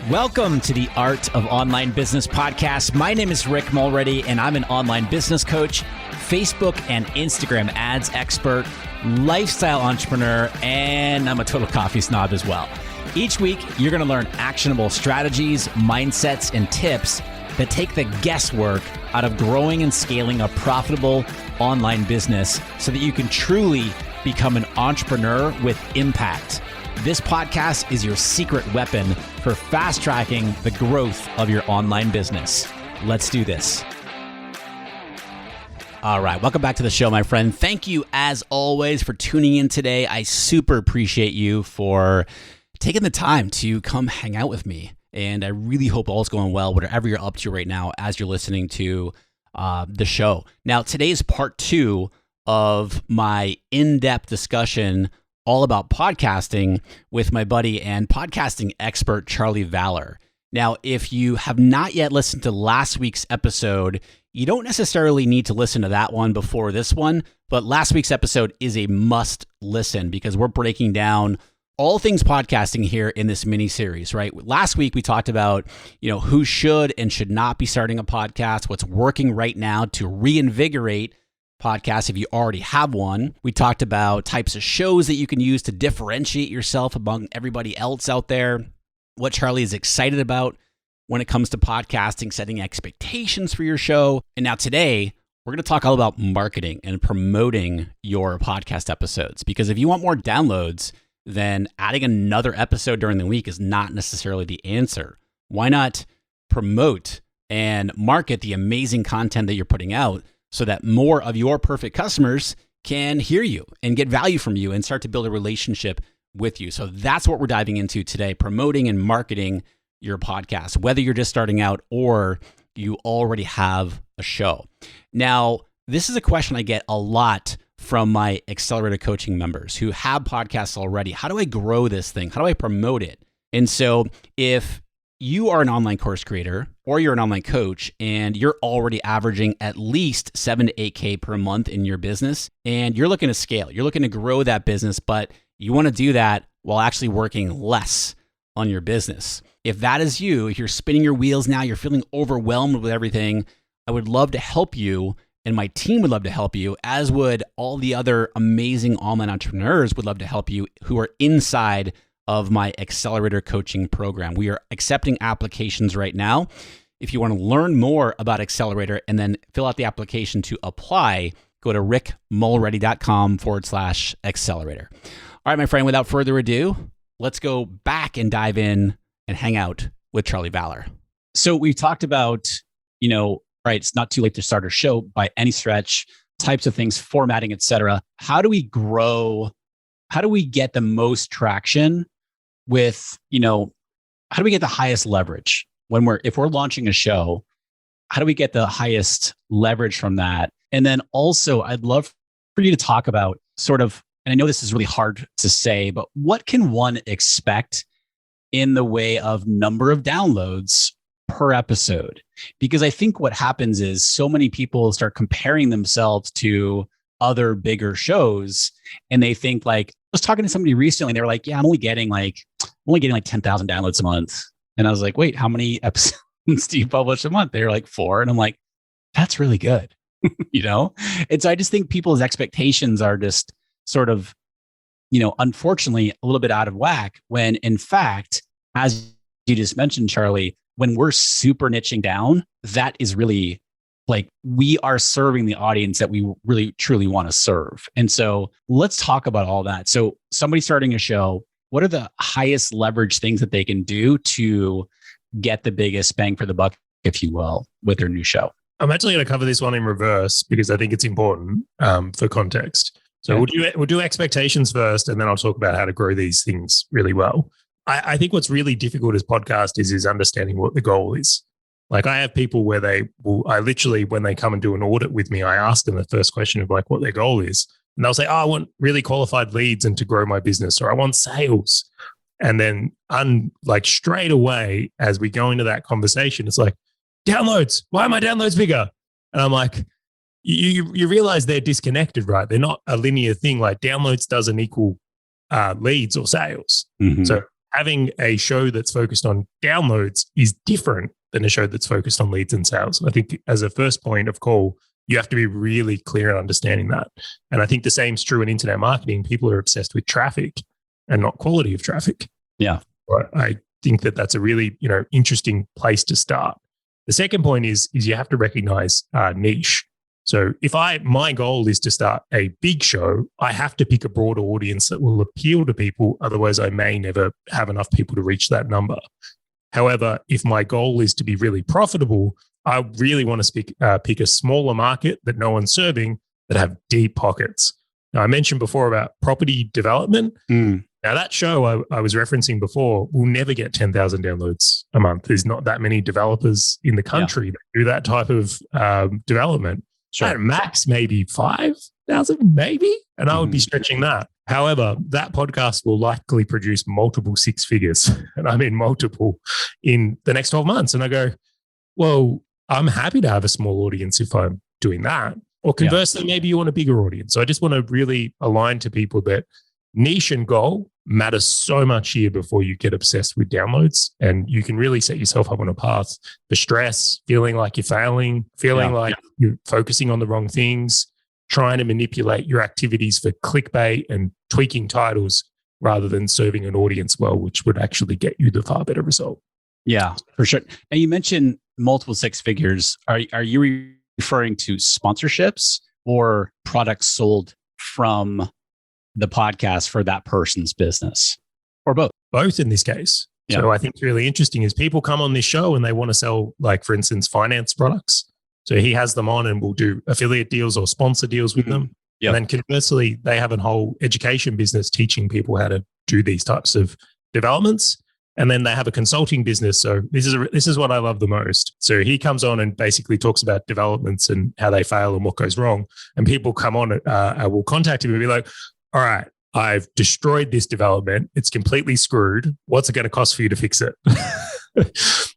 Welcome to the Art of Online Business podcast. My name is Rick Mulready, and I'm an online business coach, Facebook and Instagram ads expert, lifestyle entrepreneur, and I'm a total coffee snob as well. Each week, you're going to learn actionable strategies, mindsets, and tips that take the guesswork out of growing and scaling a profitable online business so that you can truly become an entrepreneur with impact. This podcast is your secret weapon for fast-tracking the growth of your online business. Let's do this. All right, welcome back to the show, my friend. Thank you, as always, for tuning in today. I super appreciate you for taking the time to come hang out with me. And I really hope all's going well, whatever you're up to right now as you're listening to the show. Now, today is part 2 of my in-depth discussion all about podcasting with my buddy and podcasting expert, Charlie Valler. Now, if you have not yet listened to last week's episode, you don't necessarily need to listen to that one before this one, but last week's episode is a must listen because we're breaking down all things podcasting here in this mini series, right? Last week we talked about, who should and should not be starting a podcast, what's working right now to reinvigorate podcasts if you already have one. We talked about types of shows that you can use to differentiate yourself among everybody else out there, what Charlie is excited about when it comes to podcasting, setting expectations for your show. And now today, we're going to talk all about marketing and promoting your podcast episodes. Because if you want more downloads, then adding another episode during the week is not necessarily the answer. Why not promote and market the amazing content that you're putting out so that more of your perfect customers can hear you and get value from you and start to build a relationship with you? So that's what we're diving into today, promoting and marketing your podcast, whether you're just starting out or you already have a show. Now, this is a question I get a lot from my Accelerator coaching members who have podcasts already. How do I grow this thing? How do I promote it? And so if you are an online course creator or you're an online coach and you're already averaging at least 7 to 8K per month in your business and you're looking to scale, you're looking to grow that business, but you want to do that while actually working less on your business. If that is you, if you're spinning your wheels now, you're feeling overwhelmed with everything, I would love to help you, and my team would love to help you, as would all the other amazing online entrepreneurs would love to help you who are inside of my Accelerator coaching program. We are accepting applications right now. If you want to learn more about Accelerator and then fill out the application to apply, go to rickmulready.com/accelerator. All right, my friend, without further ado, let's go back and dive in and hang out with Charlie Valler. So we've talked about, right, it's not too late to start a show by any stretch, types of things, formatting, etc. How do we grow? How do we get the most traction with, how do we get the highest leverage if we're launching a show? How do we get the highest leverage from that? And then also, I'd love for you to talk about sort of, and I know this is really hard to say, but what can one expect in the way of number of downloads per episode? Because I think what happens is so many people start comparing themselves to other bigger shows, and they think like, I was talking to somebody recently, and they were like, yeah, I'm only getting like 10,000 downloads a month. And I was like, wait, how many episodes do you publish a month? They were like 4. And I'm like, that's really good. And so I just think people's expectations are just sort of, unfortunately a little bit out of whack, when in fact, as you just mentioned, Charlie, when we're super niching down, that is really like we are serving the audience that we really truly want to serve. And so let's talk about all that. So somebody starting a show, what are the highest leverage things that they can do to get the biggest bang for the buck, if you will, with their new show? I'm actually going to cover this one in reverse because I think it's important for context. So we'll do expectations first, and then I'll talk about how to grow these things really well. I think what's really difficult as podcast is understanding what the goal is. Like I have people where I literally, when they come and do an audit with me, I ask them the first question of like what their goal is. And they'll say, I want really qualified leads and to grow my business, or I want sales. And then like straight away, as we go into that conversation, it's like, downloads, why are my downloads bigger? And I'm like, you realize they're disconnected, right? They're not a linear thing. Like downloads doesn't equal leads or sales. Mm-hmm. So having a show that's focused on downloads is different than a show that's focused on leads and sales. I think as a first point of call, you have to be really clear in understanding that. And I think the same is true in internet marketing. People are obsessed with traffic and not quality of traffic. Yeah. But I think that that's a really, interesting place to start. The second point is you have to recognize niche. So if my goal is to start a big show, I have to pick a broader audience that will appeal to people. Otherwise, I may never have enough people to reach that number. However, if my goal is to be really profitable, I really want to pick a smaller market that no one's serving that have deep pockets. Now, I mentioned before about property development. Now, that show I was referencing before will never get 10,000 downloads a month. There's not that many developers in the country that do that type of development. Sure. At max, maybe 5,000, maybe. And I would be stretching that. However, that podcast will likely produce multiple six figures, and I mean multiple, in the next 12 months. And I go, well, I'm happy to have a small audience if I'm doing that. Or conversely, maybe you want a bigger audience. So I just want to really align to people that niche and goal matter so much here before you get obsessed with downloads. And you can really set yourself up on a path for stress, feeling like you're failing, feeling like you're focusing on the wrong things, trying to manipulate your activities for clickbait and tweaking titles rather than serving an audience well, which would actually get you the far better result. Yeah, for sure. And you mentioned multiple six figures. Are you referring to sponsorships or products sold from the podcast for that person's business, or both? Both in this case. Yeah. So I think it's really interesting is people come on this show and they want to sell, like, for instance, finance products. So he has them on and we'll do affiliate deals or sponsor deals with them. Yep. And then conversely, they have a whole education business teaching people how to do these types of developments. And then they have a consulting business. So this is what I love the most. So he comes on and basically talks about developments and how they fail and what goes wrong. And people come on, will contact him and be like, all right, I've destroyed this development. It's completely screwed. What's it going to cost for you to fix it?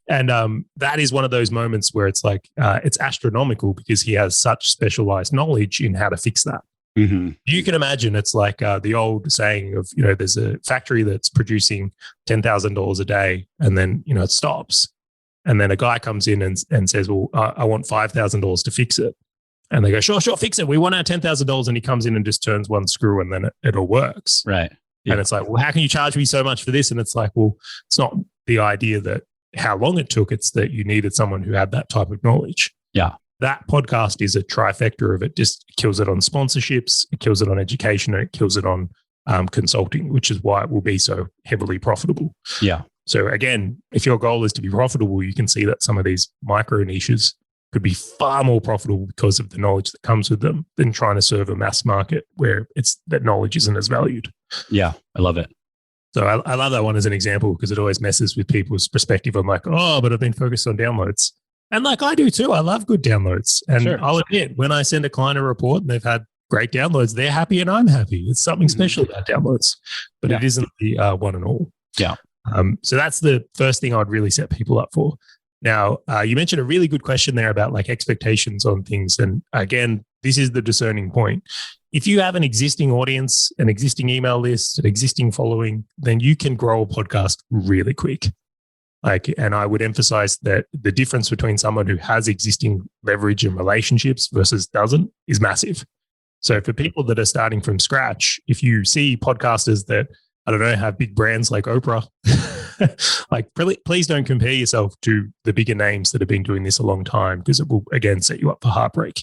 And that is one of those moments where it's like, it's astronomical because he has such specialized knowledge in how to fix that. You can imagine it's like the old saying of, there's a factory that's producing $10,000 a day and then, it stops. And then a guy comes in and says, well, I want $5,000 to fix it. And they go, sure, fix it. We want our $10,000. And he comes in and just turns one screw and then it all works. Right. Yeah. And it's like, well, how can you charge me so much for this? And it's like, well, it's not the idea that how long it took. It's that you needed someone who had that type of knowledge. Yeah. That podcast is a trifecta of it. Just kills it on sponsorships, it kills it on education, and it kills it on consulting, which is why it will be so heavily profitable. Yeah. So again, if your goal is to be profitable, you can see that some of these micro niches could be far more profitable because of the knowledge that comes with them than trying to serve a mass market where that knowledge isn't as valued. Yeah, I love it. So I love that one as an example because it always messes with people's perspective. I'm like, oh, but I've been focused on downloads. And like I do too. I love good downloads. And I'll admit, when I send a client a report and they've had great downloads, they're happy and I'm happy. It's something special about downloads, but it isn't the one and all. Yeah. So that's the first thing I'd really set people up for. Now, you mentioned a really good question there about like expectations on things. And again, this is the discerning point. If you have an existing audience, an existing email list, an existing following, then you can grow a podcast really quick. And I would emphasize that the difference between someone who has existing leverage and relationships versus doesn't is massive. So for people that are starting from scratch, if you see podcasters that, I don't know, have big brands like Oprah, like please don't compare yourself to the bigger names that have been doing this a long time because it will, again, set you up for heartbreak.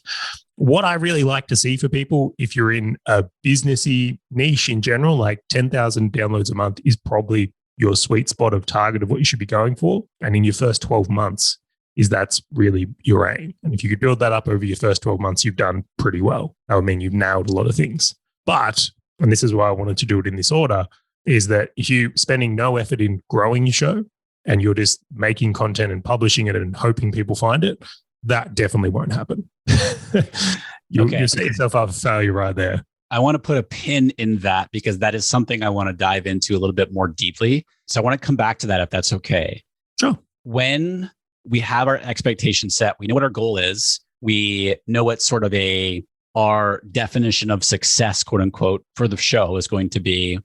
What I really like to see for people, if you're in a businessy niche in general, like 10,000 downloads a month is probably your sweet spot of target of what you should be going for. And in your first 12 months, that's really your aim. And if you could build that up over your first 12 months, you've done pretty well. That would mean you've nailed a lot of things. But, and this is why I wanted to do it in this order, is that if you're spending no effort in growing your show and you're just making content and publishing it and hoping people find it, that definitely won't happen. You'll set yourself up for failure right there. I want to put a pin in that because that is something I want to dive into a little bit more deeply. So I want to come back to that if that's okay. Sure. When we have our expectations set, we know what our goal is. We know what sort of our definition of success, quote unquote, for the show is going to be.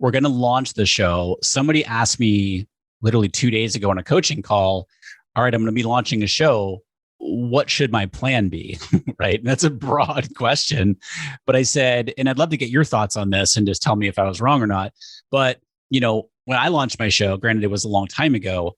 we're going to launch the show. Somebody asked me literally 2 days ago on a coaching call, all right, I'm going to be launching a show. What should my plan be? Right. And that's a broad question. But I said, and I'd love to get your thoughts on this and just tell me if I was wrong or not. But, when I launched my show, granted, it was a long time ago,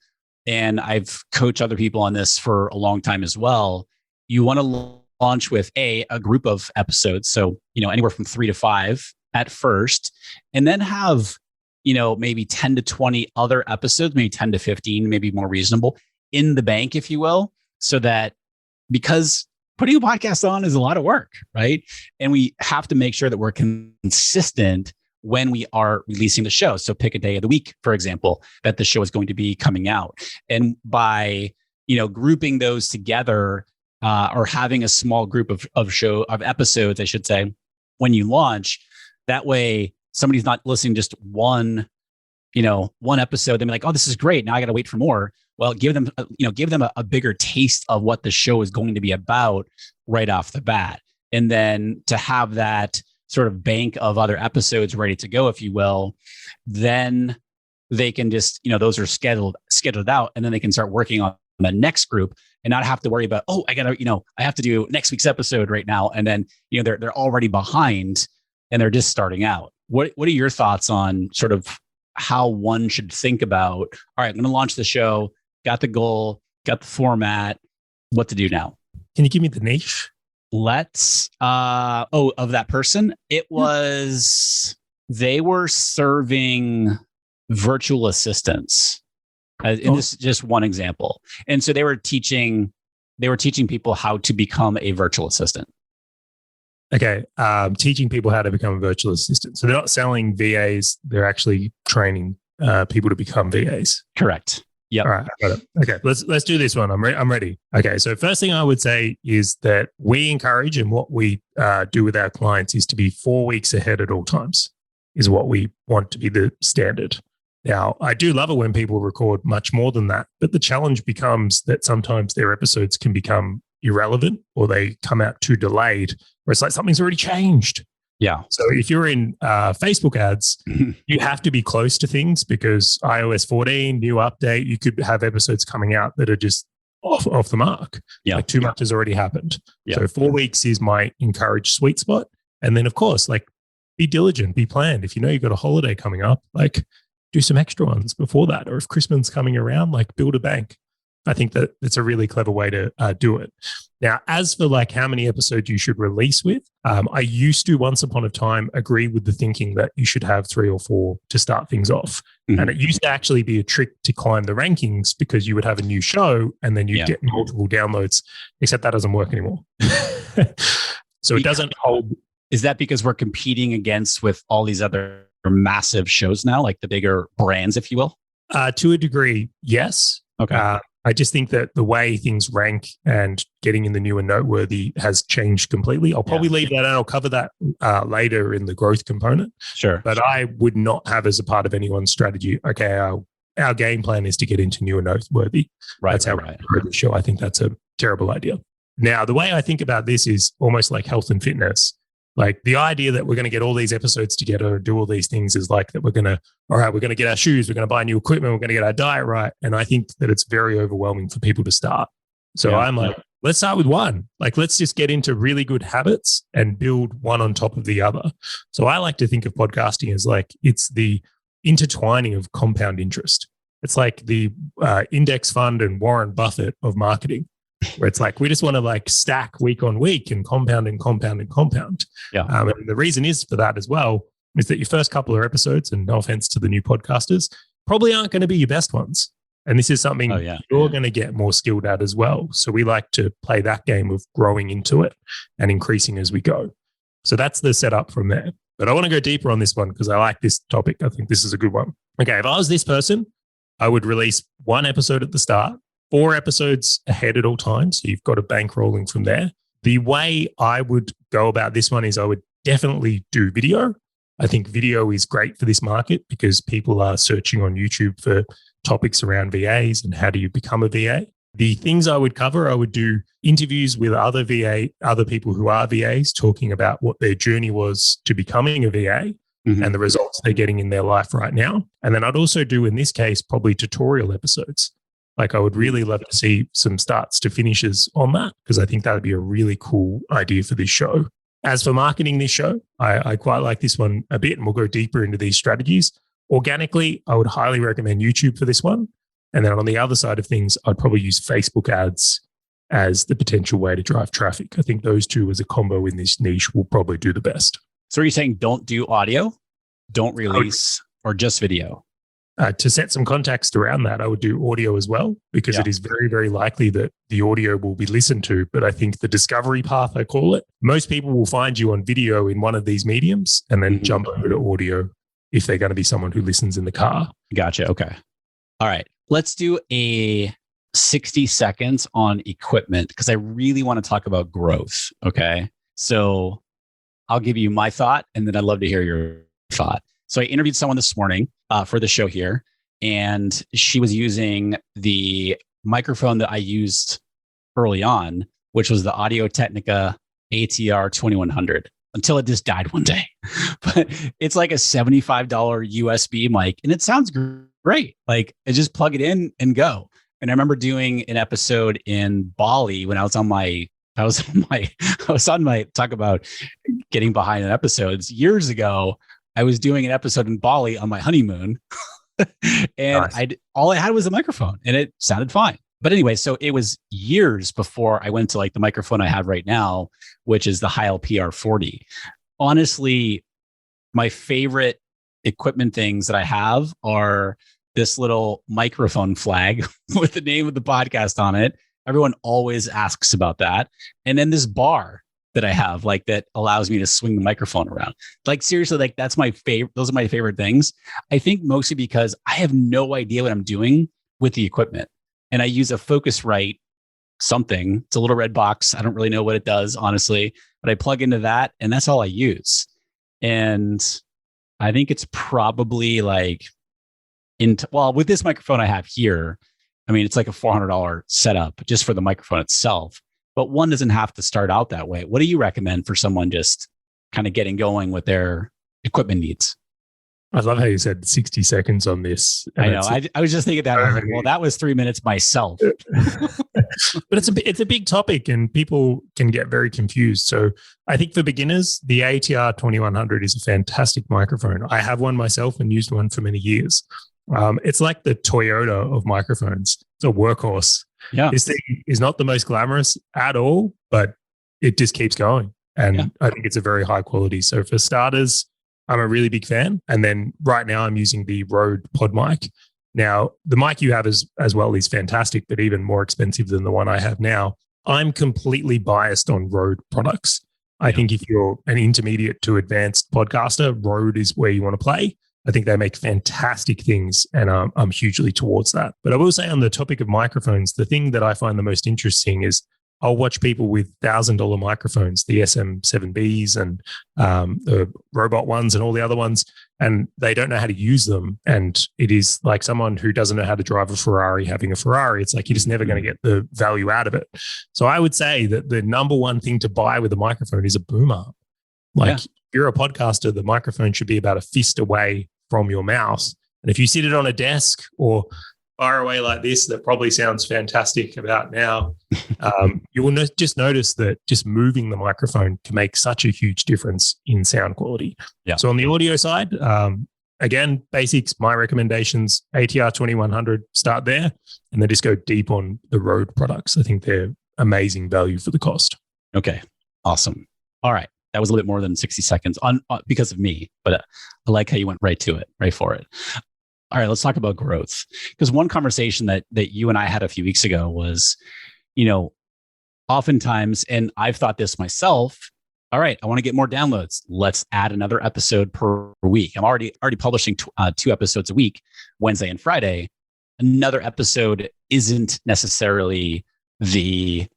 and I've coached other people on this for a long time as well. You want to launch with a group of episodes. So, anywhere from 3 to 5 at first, and then have, maybe 10 to 20 other episodes, maybe 10 to 15, maybe more reasonable in the bank, if you will. So that, because putting a podcast on is a lot of work, right? And we have to make sure that we're consistent when we are releasing the show. So pick a day of the week, for example, that the show is going to be coming out. And by, grouping those together, or having a small group of episodes, I should say, when you launch, that way somebody's not listening just one episode. They're like, oh, this is great. Now I got to wait for more. Well, give them a bigger taste of what the show is going to be about right off the bat. And then to have that sort of bank of other episodes ready to go, if you will, then they can just, those are scheduled out, and then they can start working on the next group and not have to worry about, oh, I have to do next week's episode right now. And then, they're already behind and they're just starting out. What are your thoughts on sort of how one should think about, all right, I'm going to launch the show, got the goal, got the format, what to do now? Can you give me the niche? Let's, of that person, it was, they were serving virtual assistants. And this is just one example. And so they were teaching people how to become a virtual assistant. Okay. Teaching people how to become a virtual assistant. So they're not selling VAs. They're actually training people to become VAs. Correct. Yep. All right. I got it. Okay. Let's do this one. I'm ready. Okay. So first thing I would say is that we encourage, and what we do with our clients is to be 4 weeks ahead at all times is what we want to be the standard. Now, I do love it when people record much more than that, but the challenge becomes that sometimes their episodes can become irrelevant or they come out too delayed, where it's like something's already changed. Yeah. So if you're in Facebook ads, you have to be close to things because iOS 14, new update, you could have episodes coming out that are just off the mark. Yeah. Like too much has already happened. Yeah. So 4 weeks is my encouraged sweet spot. And then of course, like be diligent, be planned. If you know you've got a holiday coming up, like do some extra ones before that. Or if Christmas coming around, like build a bank. I think that it's a really clever way to do it. Now, as for like how many episodes you should release with, I used to once upon a time agree with the thinking that you should have 3 or 4 to start things off. Mm-hmm. And it used to actually be a trick to climb the rankings because you would have a new show and then you'd get multiple downloads, except that doesn't work anymore. So it doesn't hold. Is that because we're competing against with all these other massive shows now, like the bigger brands, if you will? To a degree, yes. Okay. I just think that the way things rank and getting in the new and noteworthy has changed completely. I'll probably leave that out. I'll cover that later in the growth component. Sure. But I would not have as a part of anyone's strategy, okay, our game plan is to get into new and noteworthy. Right. That's how we grow the show. I think that's a terrible idea. Now, the way I think about this is almost like health and fitness. Like the idea that we're going to get all these episodes together and do all these things is like that we're going to get our shoes, we're going to buy new equipment, we're going to get our diet right. And I think that it's very overwhelming for people to start. So I'm like, let's start with one. Like, let's just get into really good habits and build one on top of the other. So I like to think of podcasting as like, it's the intertwining of compound interest. It's like the index fund and Warren Buffett of marketing. Where it's like, we just want to like stack week on week and compound and compound and compound. Yeah. And the reason is for that as well, is that your first couple of episodes, and no offense to the new podcasters, probably aren't going to be your best ones. And this is something you're going to get more skilled at as well. So we like to play that game of growing into it and increasing as we go. So that's the setup from there. But I want to go deeper on this one because I like this topic. I think this is a good one. Okay. If I was this person, I would release 1 episode at the start, 4 episodes ahead at all times. So you've got a bank rolling from there. The way I would go about this one is I would definitely do video. I think video is great for this market because people are searching on YouTube for topics around VAs and how do you become a VA. The things I would cover, I would do interviews with other people who are VAs, talking about what their journey was to becoming a VA. and the results they're getting in their life right now. And then I'd also do, in this case, probably tutorial episodes. Like I would really love to see some starts to finishes on that, because I think that would be a really cool idea for this show. As for marketing this show, I quite like this one a bit, and we'll go deeper into these strategies. Organically, I would highly recommend YouTube for this one. And then on the other side of things, I'd probably use Facebook ads as the potential way to drive traffic. I think those two as a combo in this niche will probably do the best. So are you saying don't do audio, don't release, or just video? To set some context around that, I would do audio as well, because it is very, very likely that the audio will be listened to. But I think the discovery path, I call it, most people will find you on video in one of these mediums and then jump over to audio if they're going to be someone who listens in the car. Gotcha. Okay. All right. Let's do a 60 seconds on equipment, because I really want to talk about growth. Okay. So I'll give you my thought, and then I'd love to hear your thought. So I interviewed someone this morning for the show here, and she was using the microphone that I used early on, which was the Audio-Technica ATR 2100, until it just died one day. But it's like a $75 USB mic, and it sounds great. Like, I just plug it in and go. And I remember doing an episode in Bali when I was on my talk about getting behind in episodes years ago. I was doing an episode in Bali on my honeymoon, and nice. All I had was a microphone, and it sounded fine. But anyway, so it was years before I went to like the microphone I have right now, which is the Heil PR40. Honestly, my favorite equipment things that I have are this little microphone flag with the name of the podcast on it. Everyone always asks about that. And then this bar that I have, like, that allows me to swing the microphone around. Like, seriously, like, that's my favorite. Those are my favorite things. I think mostly because I have no idea what I'm doing with the equipment. And I use a Focusrite something. It's a little red box. I don't really know what it does, honestly, but I plug into that, and that's all I use. And I think it's probably like, with this microphone I have here, I mean, it's like a $400 setup just for the microphone itself. But one doesn't have to start out that way. What do you recommend for someone just kind of getting going with their equipment needs? I love how you said 60 seconds on this. I know. I was just thinking that. I was like, well, that was 3 minutes myself. But it's a big topic, and people can get very confused. So I think for beginners, the ATR 2100 is a fantastic microphone. I have one myself and used one for many years. It's like the Toyota of microphones. It's a workhorse. Yeah. This thing is not the most glamorous at all, but it just keeps going. And I think it's a very high quality. So for starters, I'm a really big fan. And then right now I'm using the Rode pod mic. Now, the mic you have as well is fantastic, but even more expensive than the one I have now. I'm completely biased on Rode products. I think if you're an intermediate to advanced podcaster, Rode is where you want to play. I think they make fantastic things, and I'm hugely towards that. But I will say, on the topic of microphones, the thing that I find the most interesting is I'll watch people with $1,000 microphones, the SM7Bs and the robot ones and all the other ones, and they don't know how to use them. And it is like someone who doesn't know how to drive a Ferrari having a Ferrari. It's like you're just never going to get the value out of it. So I would say that the number one thing to buy with a microphone is a boom arm. If you're a podcaster, the microphone should be about a fist away from your mouth. And if you sit it on a desk or far away like this, that probably sounds fantastic about now. You will just notice that just moving the microphone can make such a huge difference in sound quality. Yeah. So on the audio side, again, basics, my recommendations, ATR 2100, start there, and then just go deep on the Rode products. I think they're amazing value for the cost. Okay. Awesome. All right. That was a little bit more than 60 seconds because of me, but I like how you went right to it, right for it. All right, let's talk about growth. Because one conversation that you and I had a few weeks ago was, oftentimes, and I've thought this myself, all right, I want to get more downloads. Let's add another episode per week. I'm already publishing 2 episodes a week, Wednesday and Friday. Another episode isn't necessarily the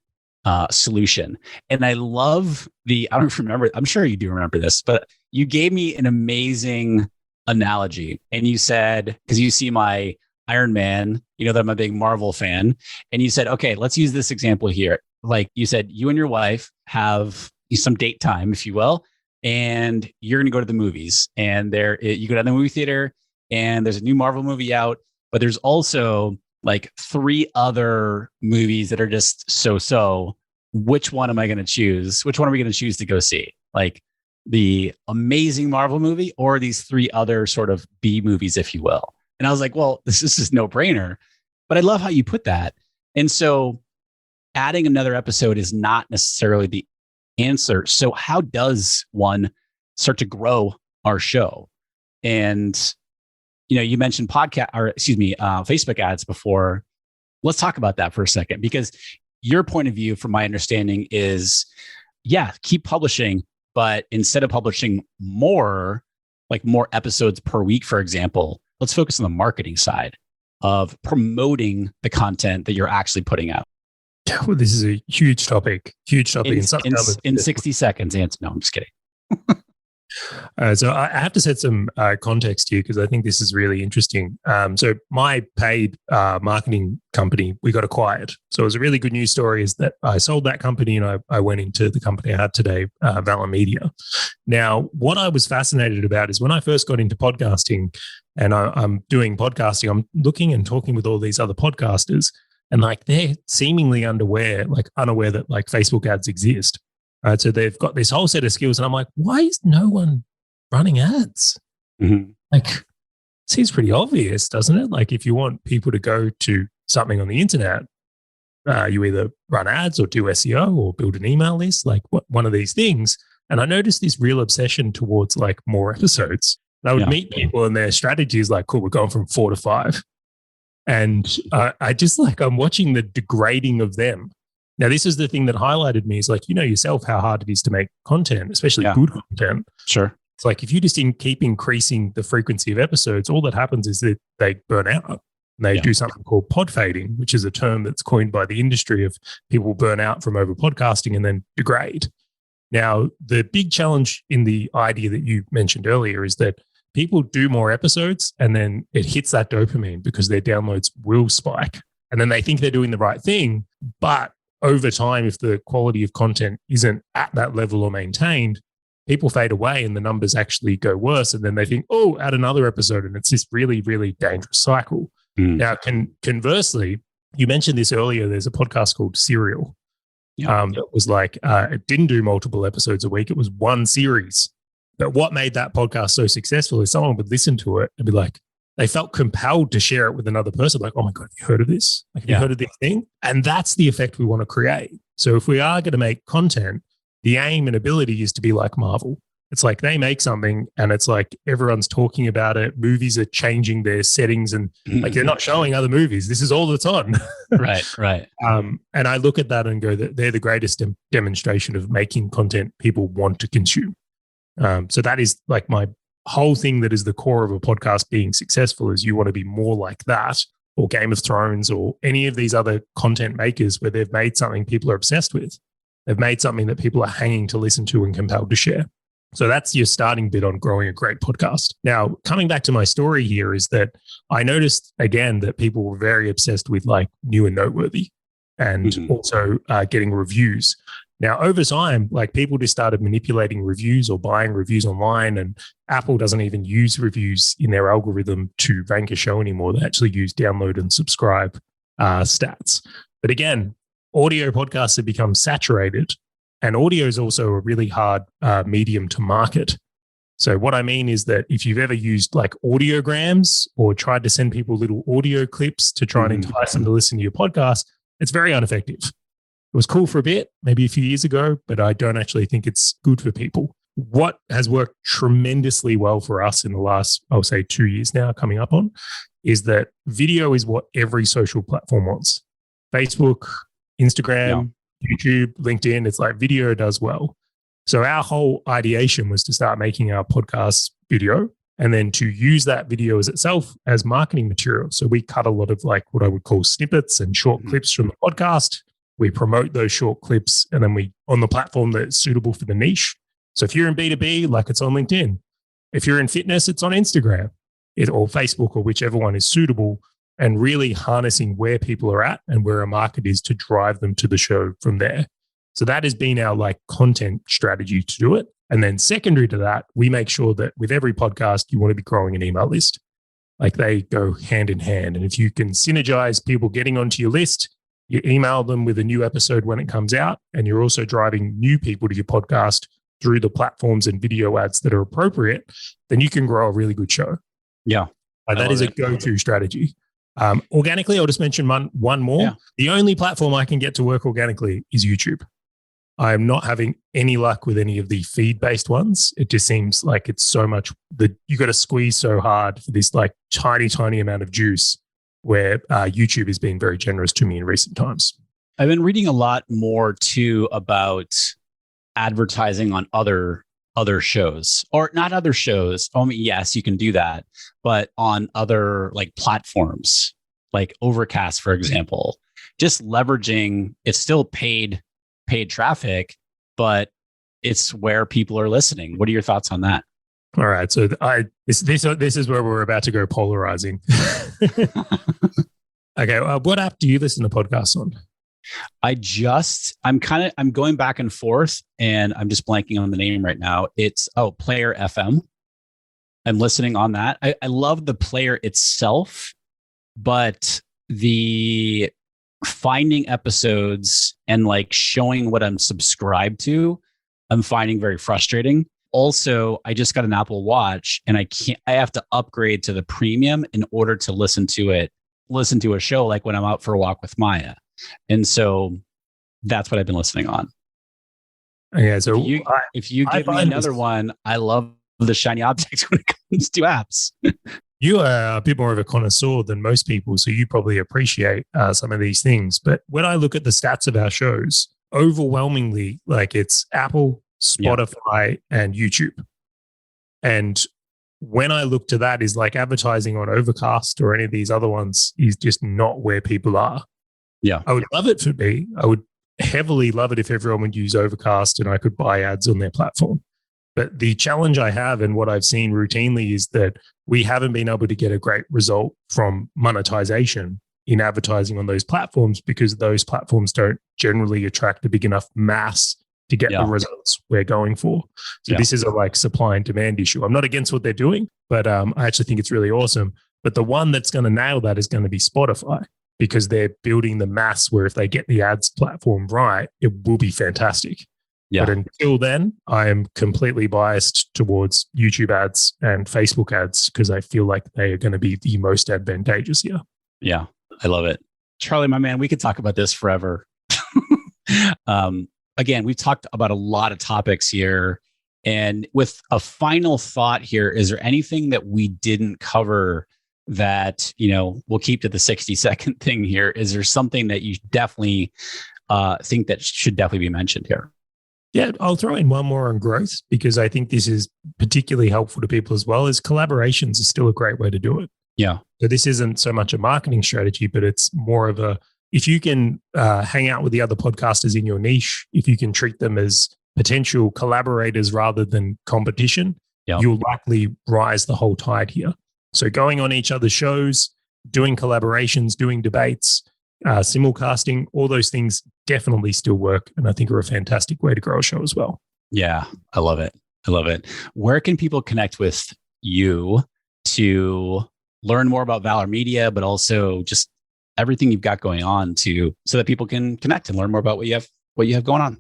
solution. And I love I don't remember, I'm sure you do remember this, but you gave me an amazing analogy. And you said, because you see my Iron Man, that I'm a big Marvel fan. And you said, okay, let's use this example here. Like you said, you and your wife have some date time, if you will. and you're going to go to the movies, and you go to the movie theater and there's a new Marvel movie out, but there's also like 3 other movies that are just so. Which one am I going to choose? Which one are we going to choose to go see? Like the amazing Marvel movie or these 3 other sort of B movies, if you will? And I was like, well, this is just no brainer, but I love how you put that. And so adding another episode is not necessarily the answer. So how does one start to grow our show? And, you mentioned Facebook ads before. Let's talk about that for a second, because your point of view, from my understanding, is, keep publishing, but instead of publishing more episodes per week, for example, let's focus on the marketing side of promoting the content that you're actually putting out. Well, this is a huge topic. In 60 seconds, Anson. No, I'm just kidding. So I have to set some context here, because I think this is really interesting. So my paid marketing company, we got acquired. So it was a really good news story, is that I sold that company and I went into the company I have today, Valor Media. Now, what I was fascinated about is when I first got into podcasting, and I'm doing podcasting, I'm looking and talking with all these other podcasters, and like they're seemingly unaware that like Facebook ads exist. Right, so they've got this whole set of skills, and I'm like, why is no one running ads? Mm-hmm. Like, seems pretty obvious, doesn't it? Like, if you want people to go to something on the internet, you either run ads or do SEO or build an email list, like one of these things. And I noticed this real obsession towards like more episodes. And I would meet people, and their strategy is like, cool, we're going from 4 to 5. And I just I'm watching the degrading of them. Now, this is the thing that highlighted me, is like, yourself how hard it is to make content, especially good content. Sure. It's like if you just keep increasing the frequency of episodes, all that happens is that they burn out. And they do something called pod fading, which is a term that's coined by the industry of people burn out from over podcasting and then degrade. Now, the big challenge in the idea that you mentioned earlier is that people do more episodes and then it hits that dopamine because their downloads will spike. And then they think they're doing the right thing, but over time, if the quality of content isn't at that level or maintained, people fade away and the numbers actually go worse. And then they think, oh, add another episode. And it's this really, really dangerous cycle. Now, conversely, you mentioned this earlier, there's a podcast called Serial. That was like, it didn't do multiple episodes a week. It was one series. But what made that podcast so successful is someone would listen to it and be like, they felt compelled to share it with another person. Like, oh my God, have you heard of this? Like, have you heard of this thing? And that's the effect we want to create. So if we are going to make content, the aim and ability is to be like Marvel. It's like they make something and it's like everyone's talking about it. Movies are changing their settings and like they're not showing other movies. This is all that's on. Right. And I look at that and go that they're the greatest demonstration of making content people want to consume. So that is like my whole thing, that is the core of a podcast being successful, is you want to be more like that, or Game of Thrones, or any of these other content makers where they've made something people are obsessed with. They've made something that people are hanging to listen to and compelled to share. So that's your starting bit on growing a great podcast. Now, coming back to my story here is that I noticed again that people were very obsessed with like new and noteworthy, and also getting reviews. Now, over time, like people just started manipulating reviews or buying reviews online, and Apple doesn't even use reviews in their algorithm to rank a show anymore. They actually use download and subscribe stats. But again, audio podcasts have become saturated, and audio is also a really hard medium to market. So what I mean is that if you've ever used like audiograms or tried to send people little audio clips to try and entice them to listen to your podcast, it's very ineffective. It was cool for a bit, maybe a few years ago, but I don't actually think it's good for people. What has worked tremendously well for us in the last, I'll say 2 years now coming up on, is that video is what every social platform wants. Facebook, Instagram, YouTube, LinkedIn, it's like video does well. So our whole ideation was to start making our podcast video and then to use that video as itself as marketing material. So we cut a lot of like what I would call snippets and short clips from the podcast. We promote those short clips and then we on the platform that's suitable for the niche. So if you're in B2B, like it's on LinkedIn. If you're in fitness, it's on Instagram or Facebook or whichever one is suitable, and really harnessing where people are at and where a market is to drive them to the show from there. So that has been our like content strategy to do it. And then secondary to that, we make sure that with every podcast, you want to be growing an email list. Like they go hand in hand. And if you can synergize people getting onto your list, you email them with a new episode when it comes out, and you're also driving new people to your podcast through the platforms and video ads that are appropriate, then you can grow a really good show. Yeah. That is a go-to strategy. Organically, I'll just mention one more. Yeah. The only platform I can get to work organically is YouTube. I'm not having any luck with any of the feed-based ones. It just seems like it's so much that you got to squeeze so hard for this like tiny amount of juice, where YouTube has been very generous to me in recent times. I've been reading a lot more too about advertising on other shows, or not other shows. I mean, yes, you can do that, but on other like platforms, like Overcast, for example, just leveraging, it's still paid traffic, but it's where people are listening. What are your thoughts on that? All right. So this is where we're about to go polarizing. Okay. What app do you listen to podcasts on? I'm going back and forth, and I'm just blanking on the name right now. It's Player FM. I'm listening on that. I love the player itself, but the finding episodes and like showing what I'm subscribed to, I'm finding very frustrating. Also, I just got an Apple Watch, and I have to upgrade to the premium in order to listen to a show like when I'm out for a walk with Maya. And so that's what I've been listening on. Yeah. So if you give me another one, I love the shiny objects when it comes to apps. You are a bit more of a connoisseur than most people, so you probably appreciate some of these things. But when I look at the stats of our shows, overwhelmingly, like it's Apple, Spotify, and YouTube. And when I look to that, is like advertising on Overcast or any of these other ones is just not where people are. Yeah. I would love it to be. I would heavily love it if everyone would use Overcast and I could buy ads on their platform. But the challenge I have and what I've seen routinely is that we haven't been able to get a great result from monetization in advertising on those platforms, because those platforms don't generally attract a big enough mass to get the results we're going for. So this is a like supply and demand issue. I'm not against what they're doing, but I actually think it's really awesome. But the one that's going to nail that is going to be Spotify, because they're building the mass where if they get the ads platform right, it will be fantastic. Yeah. But until then, I am completely biased towards YouTube ads and Facebook ads, because I feel like they are going to be the most advantageous here. Yeah, I love it. Charlie, my man, we could talk about this forever. Again, we've talked about a lot of topics here. And with a final thought here, is there anything that we didn't cover that, we'll keep to the 60-second thing here? Is there something that you definitely think that should definitely be mentioned here? Yeah, I'll throw in one more on growth, because I think this is particularly helpful to people as well. Is collaborations is still a great way to do it. Yeah. So this isn't so much a marketing strategy, but it's more of if you can hang out with the other podcasters in your niche, if you can treat them as potential collaborators rather than competition, you'll likely rise the whole tide here. So going on each other's shows, doing collaborations, doing debates, simulcasting, all those things definitely still work, and I think are a fantastic way to grow a show as well. Yeah, I love it. Where can people connect with you to learn more about Valor Media, but also just everything you've got going on, so that people can connect and learn more about what you have going on?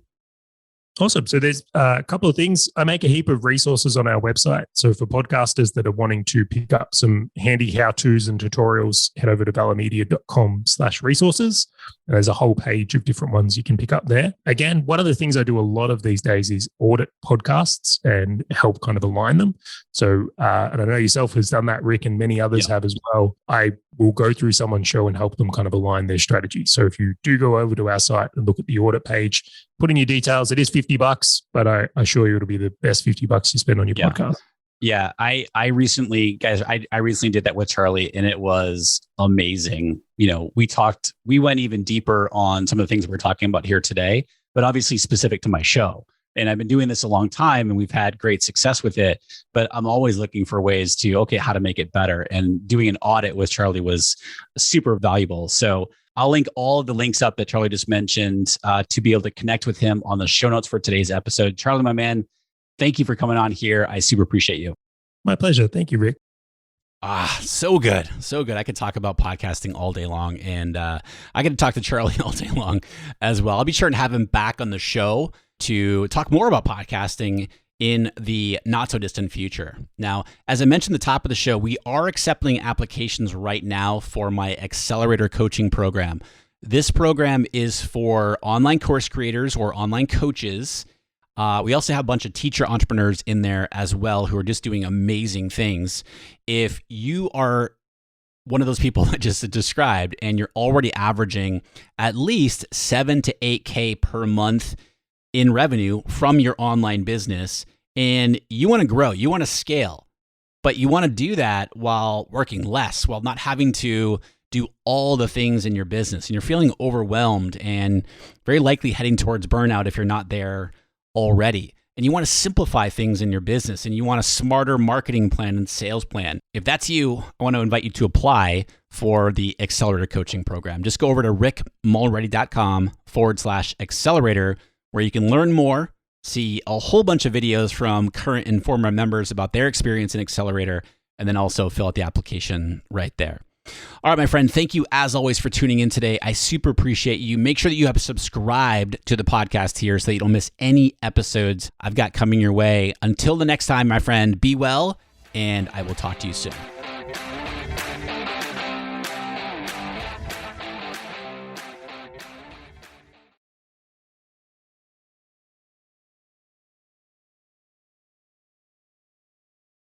Awesome. So there's a couple of things. I make a heap of resources on our website. So for podcasters that are wanting to pick up some handy how-tos and tutorials, head over to valormedia.com/resources. And there's a whole page of different ones you can pick up there. Again, one of the things I do a lot of these days is audit podcasts and help kind of align them. So, and I know yourself has done that, Rick, and many others have as well. I will go through someone's show and help them kind of align their strategy. So if you do go over to our site and look at the audit page, put in your details. It is $50, but I assure you it'll be the best $50 you spend on your podcast. Yeah, I recently did that with Charlie, and it was amazing. We went even deeper on some of the things we're talking about here today, but obviously specific to my show. And I've been doing this a long time, and we've had great success with it, but I'm always looking for ways how to make it better. And doing an audit with Charlie was super valuable. So I'll link all of the links up that Charlie just mentioned to be able to connect with him on the show notes for today's episode. Charlie, my man, Thank you for coming on here. I super appreciate you. My pleasure. Thank you, Rick. So good. So good. I could talk about podcasting all day long, and I get to talk to Charlie all day long as well. I'll be sure to have him back on the show to talk more about podcasting in the not so distant future. Now, as I mentioned at the top of the show, we are accepting applications right now for my Accelerator coaching program. This program is for online course creators or online coaches. We also have a bunch of teacher entrepreneurs in there as well who are just doing amazing things. If you are one of those people that just described and you're already averaging at least 7 to 8K per month in revenue from your online business, and you want to grow, you want to scale, but you want to do that while working less, while not having to do all the things in your business, and you're feeling overwhelmed and very likely heading towards burnout if you're not there already, and you want to simplify things in your business, and you want a smarter marketing plan and sales plan. If that's you, I want to invite you to apply for the Accelerator coaching program. Just go over to rickmulready.com/accelerator, where you can learn more, see a whole bunch of videos from current and former members about their experience in Accelerator, and then also fill out the application right there. All right, my friend, thank you as always for tuning in today. I super appreciate you. Make sure that you have subscribed to the podcast here so that you don't miss any episodes I've got coming your way. Until the next time, my friend, be well, and I will talk to you soon.